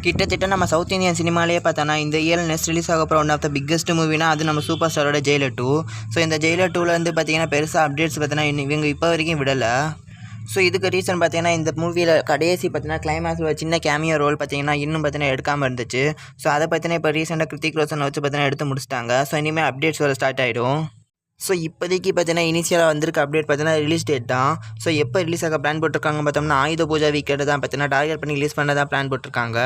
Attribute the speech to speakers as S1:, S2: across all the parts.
S1: கிட்டத்தட்ட நம்ம south Indian சினிமாலேயே பார்த்தோன்னா இந்த இயர் நெக்ஸ்ட் ரிலீஸ் ஆக போகிற ஒன் ஆஃப் த பிக்கஸ்ட் மூவினா அது நம்ம சூப்பர் ஸ்டாரோட ஜெயிலர் 2. ஸோ இந்த ஜெயிலர் 2ல வந்து பார்த்தீங்கன்னா பெருசாக அப்டேட்ஸ் பார்த்தீங்கன்னா இவங்க இப்போ வரைக்கும் விடலை. ஸோ இதுக்கு ரீசன் பார்த்தீங்கன்னா இந்த மூவியில் கடைசி பார்த்தீங்கன்னா கிளைமேக்ஸில் ஒரு சின்ன கேமியோ ரோல் பார்த்தீங்கன்னா இன்னும் பார்த்தீங்கன்னா எடுக்காமல் இருந்துச்சு. ஸோ அதை பார்த்தீங்கன்னா இப்போ ரீசெண்டாக கிருத்திக் ரோஷனை வச்சு பார்த்தீங்கன்னா எடுத்து முடிச்சிட்டாங்க. ஸோ இனிமேல் அப்டேட்ஸ் வர ஸ்டார்ட் ஆகிடும். ஸோ இப்போதைக்கு பார்த்தீங்கன்னா இனிஷியலாக வந்திருக்க அப்டேட் பார்த்தீங்கன்னா ரிலீஸ் டேட் தான். ஸோ எப்போ ரிலீஸ் ஆக பிளான் போட்டிருக்காங்க பார்த்தோம்னா ஆயுத பூஜா வீக்கெண்டு தான் பார்த்தீங்கன்னா டார்கெட் பண்ணி ரிலீஸ் பண்ண தான் பிளான் போட்டிருக்காங்க.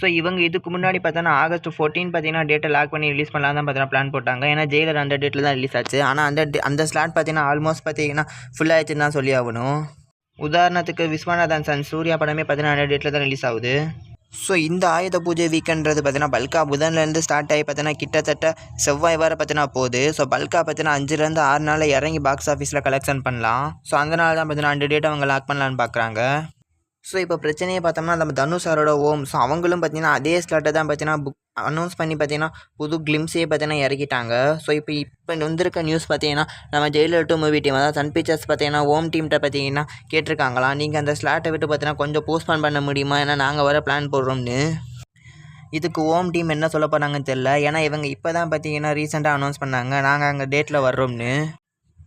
S1: ஸோ இவங்க இதுக்கு முன்னாடி பார்த்தோன்னா ஆகஸ்ட் 14 பார்த்தீங்கன்னா டேட்டை லாக் பண்ணி ரிலீஸ் பண்ணலாம் தான் பார்த்தீங்கன்னா பிளான் போட்டாங்க. ஏன்னா ஜெயிலர் அந்த டேட்டில் தான் ரிலீஸ் ஆச்சு. ஆனால் அந்த ஸ்லாட் பார்த்தீங்கன்னா ஆல்மோஸ்ட் பார்த்தீங்கன்னா ஃபுல்லாகிடுச்சுன்னு தான் சொல்லி ஆகணும். உதாரணத்துக்கு விஸ்வநாதன் சன் சூர்யா படமே பார்த்தீங்கன்னா அந்த டேட்டில் தான் ரிலீஸ் ஆகுது. ஸோ இந்த ஆயுத பூஜை வீக்கென்றது பார்த்தீங்கன்னா பல்கா புதன்லேருந்து ஸ்டார்ட் ஆகி பார்த்தீங்கன்னா கிட்டத்தட்ட செவ்வாய் வரை பார்த்தீங்கன்னா போகுது. ஸோ பல்கா பார்த்தீங்கன்னா 5லேருந்து 6 நாளில் இறங்கி பாக்ஸ் ஆஃபீஸில் கலெக்ஷன் பண்ணலாம். ஸோ அதனால தான் பார்த்தீங்கன்னா அந்த டேட்டை அவங்க லாக் பண்ணலான்னு பார்க்குறாங்க. ஸோ இப்போ பிரச்சனையை பார்த்தோம்னா நம்ம தனுஷ் சாரோட ஓம். ஸோ அவங்களும் பார்த்தீங்கன்னா அதே ஸ்லாட்டை தான் பார்த்தீங்கன்னா அனௌன்ஸ் பண்ணி பார்த்தீங்கன்னா புது கிளிம்ஸே பார்த்தீங்கன்னா இறக்கிட்டாங்க. ஸோ இப்போ வந்திருக்க நியூஸ் பார்த்தீங்கன்னா நம்ம ஜெயிலர் 2 மூவி டீம் அதாவது சன் பிக்சர்ஸ் பார்த்தீங்கன்னா ஓம் டீம்கிட்ட பார்த்தீங்கன்னா கேட்டிருக்காங்களாம், நீங்கள் அந்த ஸ்லாட்டை விட்டு பார்த்தீங்கன்னா கொஞ்சம் போஸ்ட்பான் பண்ண முடியுமா, ஏன்னா நாங்கள் வர பிளான் போடுறோம்னு. இதுக்கு ஓம் டீம் என்ன சொல்ல போகிறாங்கன்னு தெரில. ஏன்னா இவங்க இப்போ தான் பார்த்தீங்கன்னா ரீசெண்டாக அனௌன்ஸ் பண்ணாங்க நாங்கள் அங்கே டேட்டில் வர்றோம்னு.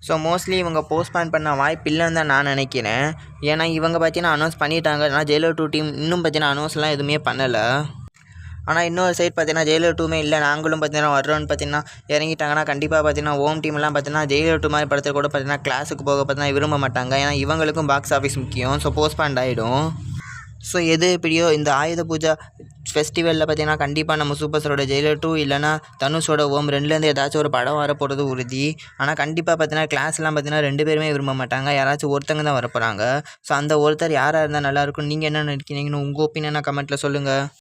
S1: ஸோ மோஸ்ட்லி இவங்க போஸ்ட்பான் பண்ண வாய்ப்பு இல்லைன்னு தான் நான் நினைக்கிறேன். ஏன்னா இவங்க பார்த்தீங்கன்னா அனௌன்ஸ் பண்ணிட்டாங்க. ஆனால் ஜெயிலர் 2 டீம் இன்னும் பார்த்தீங்கன்னா அனௌன்ஸ்லாம் எதுவுமே பண்ணலை. ஆனால் இன்னொரு சைட் பார்த்தீங்கன்னா ஜெயிலர் 2மே இல்லை நாங்களும் பார்த்தீங்கன்னா வர்றோன்னு பார்த்தீங்கன்னா இறங்கிட்டாங்கன்னா கண்டிப்பாக பார்த்தீங்கன்னா ஓம் டீம்லாம் பார்த்தீங்கன்னா ஜெயிலர் 2 மாதிரி படத்தை கூட பார்த்தீங்கன்னா கிளாஸுக்கு போக பார்த்தீங்கன்னா விரும்ப மாட்டாங்க. ஏன்னா இவங்களுக்கும் பாக்ஸ் ஆஃபீஸ் முக்கியம். ஸோ போஸ்ட்பாண்ட் ஆகிடும். ஸோ எது எப்படியோ இந்த ஆயுத பூஜா ஃபெஸ்டிவலில் பார்த்தீங்கன்னா கண்டிப்பாக நம்ம சூப்பர் ஸ்டாரோட ஜெயிலர் 2 இல்லைனா தனுஷோட ஓம் 2லேருந்து ஏதாச்சும் ஒரு படம் வர போகிறது உறுதி. ஆனால் கண்டிப்பாக பார்த்தீங்கன்னா கிளாஸ்லாம் பார்த்தீங்கன்னா 2 பேருமே விரும்ப மாட்டாங்க. யாராச்சும் ஒருத்தங்க தான் வரப்போகிறாங்க. ஸோ அந்த ஒருத்தர் யாராக இருந்தால் நல்லாயிருக்கும், நீங்கள் என்ன நினைக்கிறீங்கன்னு உங்கள் ஒப்பீனியனை கமெண்ட்டில் சொல்லுங்கள்.